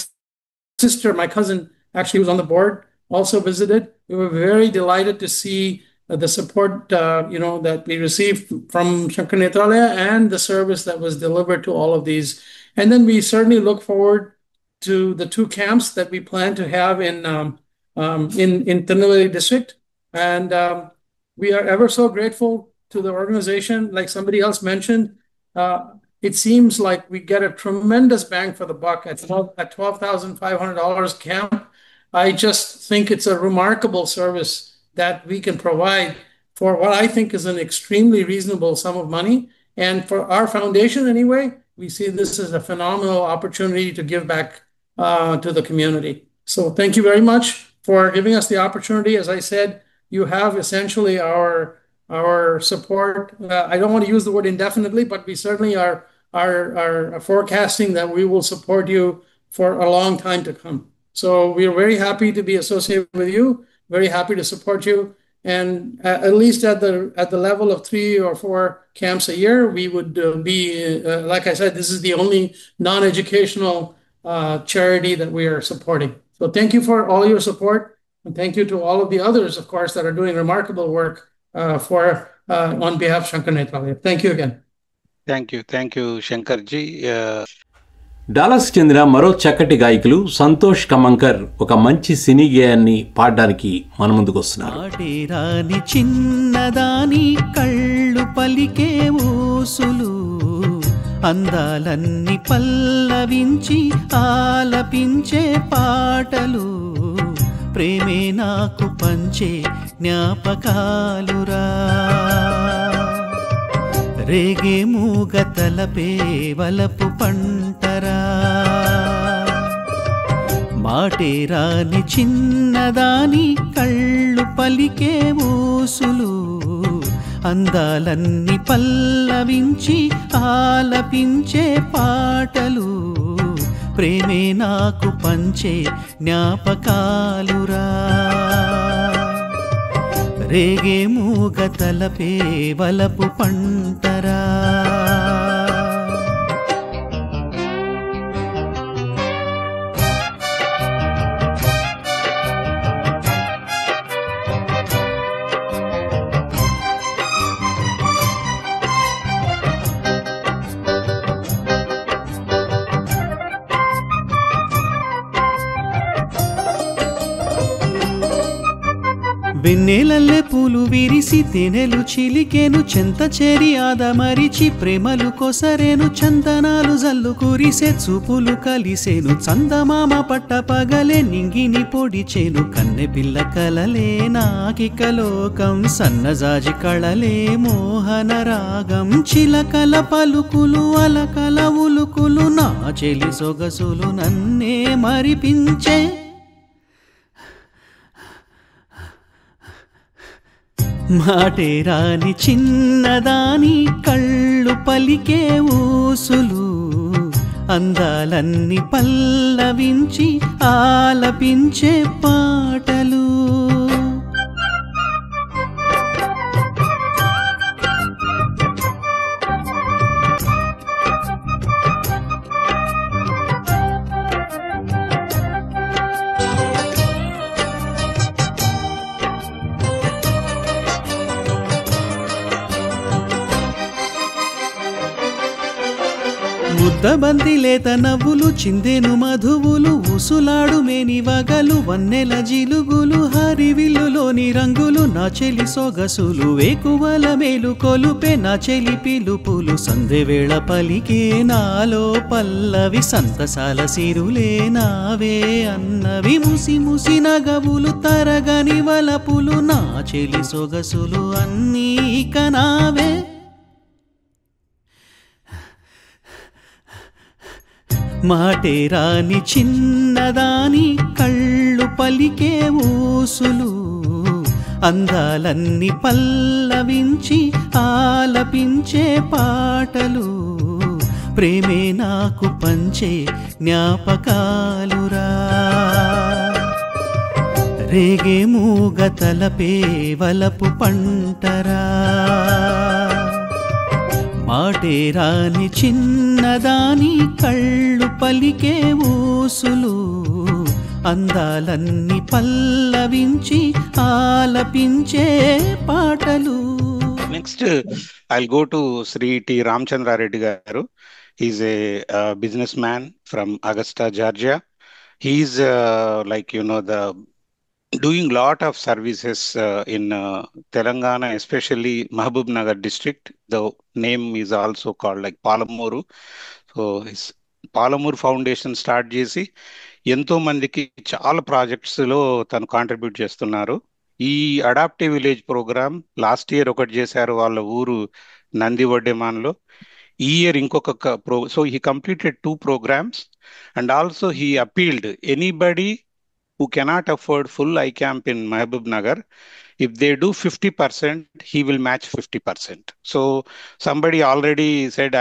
cousin, actually was on the board, also visited. We were very delighted to see the support that we received from Sankara Nethralaya and the service that was delivered to all of these. And then we certainly look forward to the 2 camps that we plan to have in Tirunelveli district. And we are ever so grateful to the organization. Like somebody else mentioned, it seems like we get a tremendous bang for the buck at $12,500 camp. I just think it's a remarkable service that we can provide for what I think is an extremely reasonable sum of money. And for our foundation anyway, we see this as a phenomenal opportunity to give back to the community. So thank you very much for giving us the opportunity. As I said, you have essentially our support. I don't want to use the word indefinitely, but we certainly are forecasting that we will support you for a long time to come. So we are very happy to be associated with you. Very happy to support you, and at least at the level of 3 or 4 camps a year, we would be like I said, this is the only non-educational charity that we are supporting. So thank you for all your support, and thank you to all of the others, of course, that are doing remarkable work on behalf of Sankara Nethralaya. Thank you again. Thank you, Shankarji. Dallas చెందిన మరో చక్కటి గాయకులు సంతోష్ కమంకర్ ఒక మంచి సినీ గేయాన్ని పాడడానికి మన ముందుకు వస్తున్నారు. ఆడేరాని చిన్నదాని కళ్ళు పలికే ఊసులు అందాలన్నీ పల్లవించి ఆలపించే పాటలు ప్రేమే నాకు పంచే జ్ఞాపకాలురా రేగే మూగ తలపే వలపు పంటరా మాటే రాని చిన్నదాని కళ్ళు పలికే ఊసులు అందాలన్నీ పల్లవించి ఆలపించే పాటలు ప్రేమే నాకు పంచే జ్ఞాపకాలురా రేగే మూగ తలపే వలపు పంటరా వెన్నెలల్లె పూలు విరిసి తేనెలు చిలికేను, చెంత చేరి ఆదమరిచి ప్రేమలు కొసరేను, చందనాలు జల్లు కురిసే చూపులు కలిసేను, చందమామ పట్ట పగలే నింగిని పొడిచేను, కన్నె పిల్ల కలలే నాకిక లోకం, సన్నజాజి కళలే మోహన రాగం, చిలకల పలుకులు అలకల ఉలుకులు, నా చెలి సొగసులు నన్నే మరిపించే, మాటే రాని చిన్నదాని కళ్ళు పలికే ఊసులు, అందాలన్నీ పల్లవించి ఆలపించే పాటలు. ముద్దబంది లేత నవ్వులు చిందెను మధువులు, ఊసులాడు మేని వగలు వన్నెల జిలుగులు, హరివిల్లులోని రంగులు నా చెలి సొగసులు, వేకువల మేలు కొలుపే నా చెలి పిలుపులు, సందెవేళ పలికే నాలో పల్లవి, సంతసాల సిరులే నావే అన్నవి, ముసి ముసి నగవులు తరగని వలపులు, నా చెలి సొగసులు అన్నీ ఇక నావే. మాటే రాని చిన్నదాని కళ్ళు పలికే ఊసులు, అందాలన్నీ పల్లవించి ఆలపించే పాటలు, ప్రేమే నాకు పంచే జ్ఞాపకాలురా, రేగే మూగ తలపే వలపు పంటరా, మాటే రాని చిన్నదాని కళ్ళు పలికే ఊసులు, అందాలన్నీ పల్లవించి ఆలపించే పాటలు. Next I'll go to Shri T Ramachandra Reddy garu. He's a businessman from Augusta, Georgia. He's like the doing lot of services in Telangana, especially Mahbub Nagar district. The name is also called like Palamuru. So his Palamuru Foundation start చేసి ఎంతో మందికి చాలా projects లో తను contribute చేస్తున్నారు. ఈ adaptive village program last year ఒకటి చేశారు వాళ్ళ ఊరు నందివడ్డెమాన్లో. ఈ ఇయర్ ఇంకొక so he completed 2 programs and also he appealed anybody who cannot afford full eye camp in Mahbub Nagar, if they do 50%, he will match 50%. So somebody already said,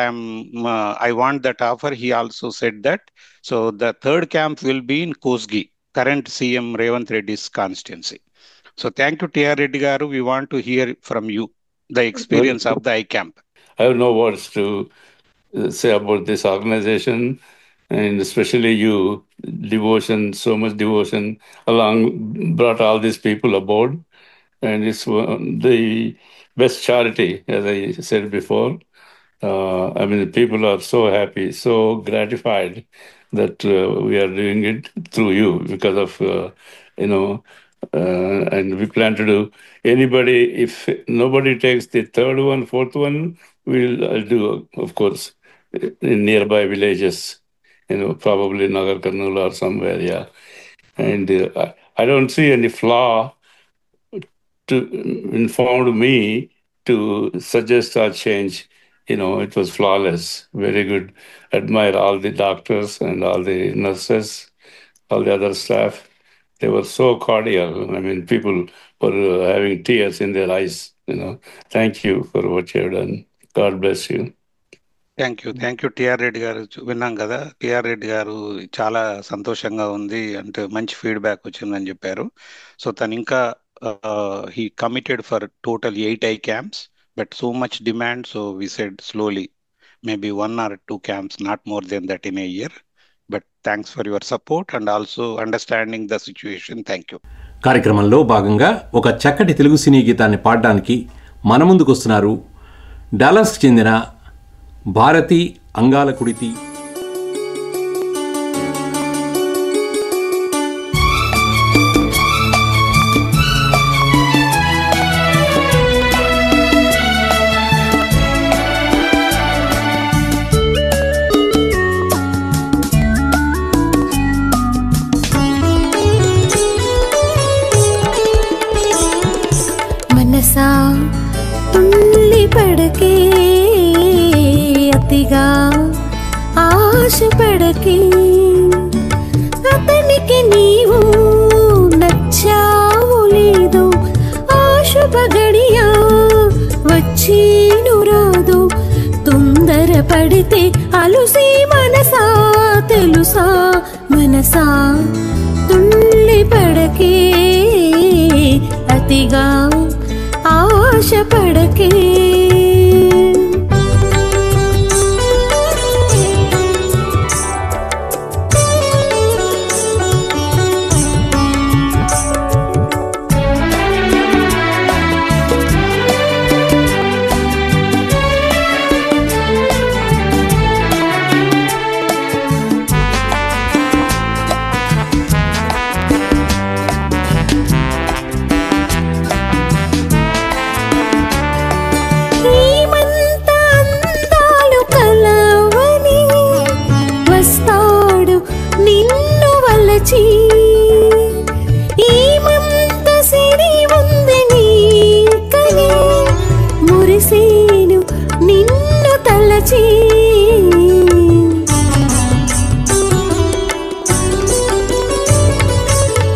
I want that offer. He also said that. So the third camp will be in Kosgi, current CM Revanth Reddy's constituency. So thank you, T.R. Reddy Garu. We want to hear from you the experience of the eye camp. I have no words to say about this organization, and especially you, devotion, so much devotion along brought all these people aboard, and it's the best charity, as I said before. I mean, the people are so happy, so gratified that we are doing it through you because of, and we plan to do anybody, if nobody takes the third one, fourth one, we'll do, of course, in nearby villages, probably Nagar Karnool or somewhere, yeah. And I don't see any flaw to inform me to suggest or change. It was flawless, very good. Admire all the doctors and all the nurses, all the other staff. They were so cordial. I mean, people were having tears in their eyes. Thank you for what you have done. God bless you. Thank you TR Reddy గారు. విన్నాం కదా, TR Reddy గారు చాలా సంతోషంగా ఉంది అంటే మంచి feedback వచ్చిందని చెప్పారు. సో తను ఇంకా he committed for total 8 eye camps, but so much demand, so we said slowly maybe 1 or 2 camps, not more than that in a year. But thanks for your support and also understanding the situation. Thank you. కార్యక్రమంలో భాగంగా ఒక చక్కటి తెలుగు సినీ గీతాన్ని పాడడానికి మన ముందుకు వస్తున్నారు డాలస్కి చెందిన భారతి అంగాల కుడితి. ఆశపడకే అతనికి నీవు నచ్చావు లేదు ఆ శుభ గడియ వచ్చేను రాదు తొందరపడితే అలుసి మనసా తెలుసా మనసా తుళ్ళి పడకే అతిగా ఆశపడకే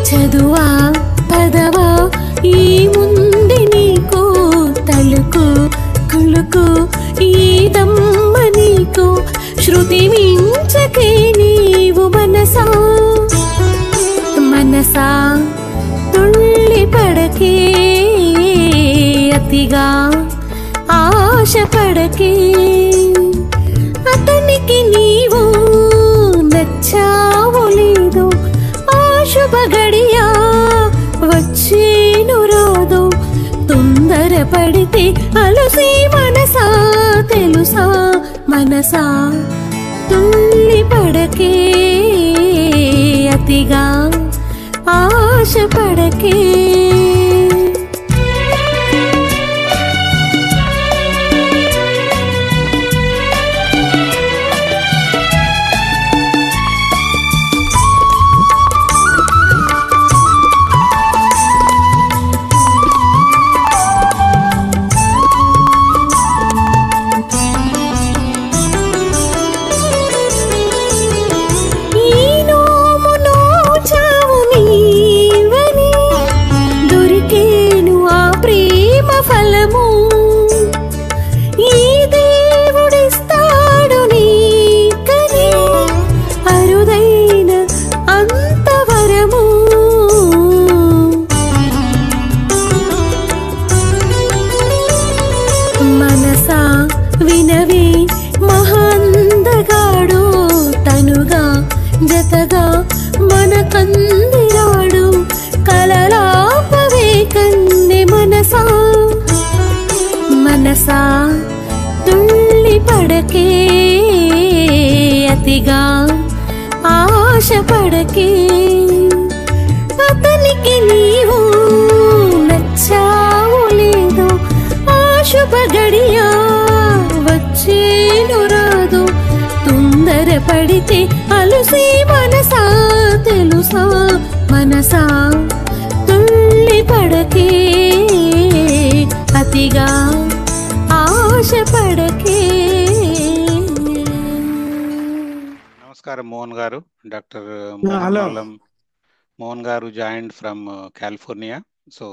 చదువా పదవా ఈ ముందు నీకు తలుకు కులుకు ఈదమ్మ నీకు శృతి మించకే నీవు మనసా మనసా తుళ్ళి పడకే అతిగా ఆశపడకే అతనికి నీవు నచ్చావు లేదు ఆ శుభ గడియ వచ్చేను రాదు తొందరపడితే అలుసి మనసా తెలుసా మనసా తుళ్ళి పడకే అతిగా ఆశపడకే కందిరాడు కలలాపవే కన్నె మనసా మనసా తుళ్ళి పడకే అతిగా ఆశపడకే అతనికి నీవు నచ్చావు లేదు ఆ శుభ గడియ వచ్చేను రాదు తొందరపడితే అలుసి మనసా తెలుసా మనసా తుళ్ళి పడకే అతిగా ఆశపడకే. నమస్కారం మోహన్ గారు. డాక్టర్ హలో మోహన్ గారు జాయిన్డ్ ఫ్రమ్ కాలిఫోర్నియా. సో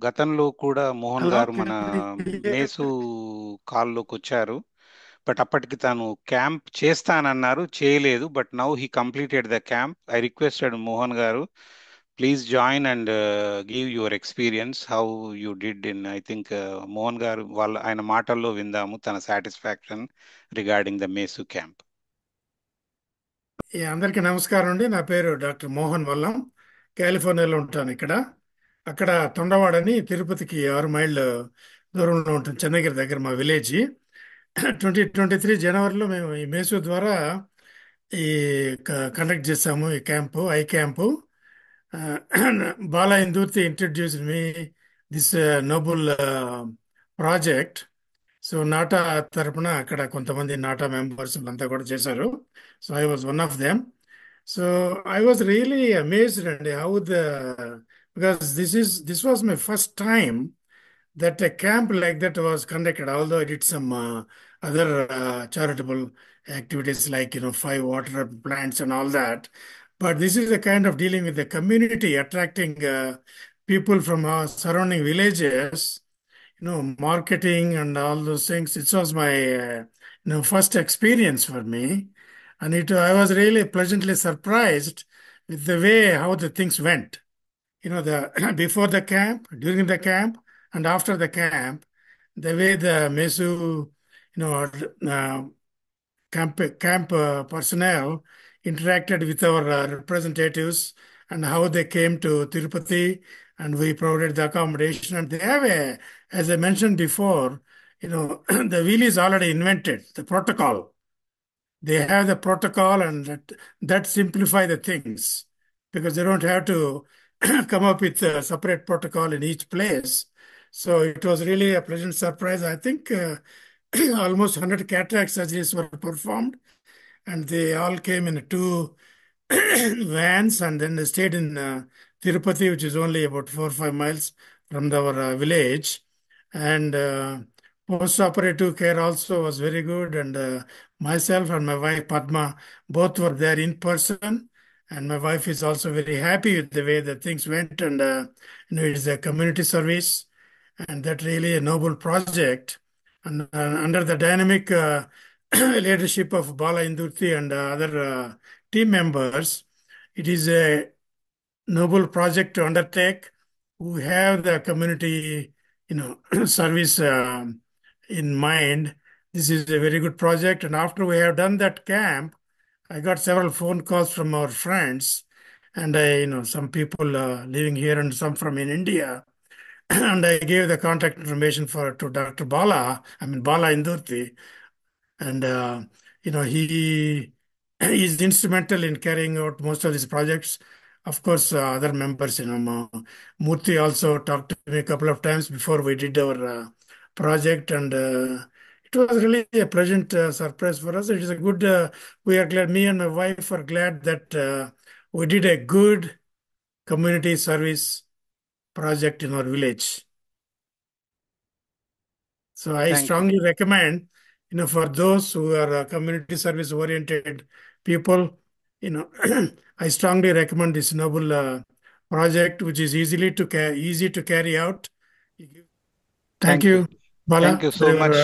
గతంలో కూడా మోహన్ గారు మన మేసు కాల్లోకి వచ్చారు. బట్ అప్పటికి తను క్యాంప్ చేస్తానన్నారు, చేయలేదు. But now he completed the camp. I requested Mohan garu, please join and give your experience how you did in. I think Mohan garu ఆయన మాటల్లో విందాము తన సాటిస్ఫాక్షన్ రిగార్డింగ్ ద మేసు క్యాంప్. అందరికీ నమస్కారం అండి. నా పేరు డాక్టర్ మోహన్ వల్లం. కాలిఫోర్నియాలో ఉంటాను. అక్కడ తొండవాడని తిరుపతికి 6 మైళ్ళ దూరంలో ఉంటుంది, చెన్నగిరి దగ్గర మా విలేజ్. 2023 జనవరిలో మేము ఈ మేసు ద్వారా ఈ కండక్ట్ చేసాము ఈ camp, eye camp. Bala Indurthi introduced me this noble project. So NATA తరపున అక్కడ కొంతమంది నాటా మెంబర్స్ అంతా కూడా చేశారు. So I was one of them. So I was really amazed అండి how because this was my first time that a camp like that was conducted, although I did some other charitable activities like 5 water plants and all that. But this is a kind of dealing with the community, attracting people from our surrounding villages, marketing and all those things. It was my first experience for me, and I was really pleasantly surprised with the way how the things went. The before the camp, during the camp, and after the camp, the way the MESU, camp personnel interacted with our representatives and how they came to Tirupati, and we provided the accommodation. And they have as I mentioned before, the wheel is already invented, the protocol. They have the protocol, and that simplify the things because they don't have to come up with a separate protocol in each place. So it was really a pleasant surprise. I think almost 100 cataract surgeries were performed, and they all came in 2 vans, and then they stayed in Tirupati, which is only about 4 or 5 miles from our village. And post-operative care also was very good, and myself and my wife Padma both were there in person, and my wife is also very happy with the way the things went. And it is a community service, and that really a noble project. And under the dynamic leadership of Bala Indurti and other team members, it is a noble project to undertake. We have the community, service in mind. This is a very good project. And after we have done that camp, I got several phone calls from our friends, and some people living here and some from in India. And I gave the contact information to Dr. Bala Indurti, and he is instrumental in carrying out most of these projects. Of course, other members, Murthy also talked to me a couple of times before we did our project, and it was really a pleasant surprise for us. It is a good. We are glad. Me and my wife are glad that we did a good community service project in our village. So I strongly recommend, for those who are community service oriented people, I strongly recommend this noble project, which is easy to carry out. Thank you, Bala, Thank you so much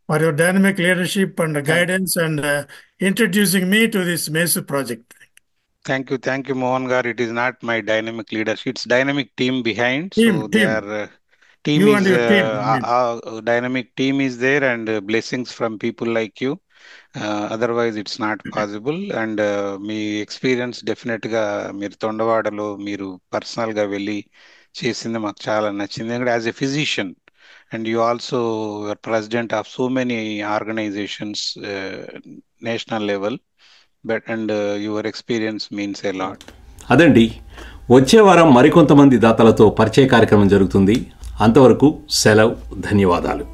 for your dynamic leadership and guidance, and introducing me to this MESU project. Thank you, Mohan Gar. It is not my dynamic leadership; it's dynamic team behind. Team you is and your team. Dynamic team is there, and blessings from people like you. Otherwise, it's not possible. And me experience డెఫినెట్గా మీరు తొండవాడలో మీరు పర్సనల్గా వెళ్ళి చేసింది మాకు చాలా నచ్చింది. ఎందుకంటే as a physician, and you also were president of so many organizations, national level, and your experience means a lot. అదండి, వచ్చే వారం మరికొంతమంది దాతలతో పరిచయ కార్యక్రమం జరుగుతుంది. అంతవరకు సెలవు. ధన్యవాదాలు.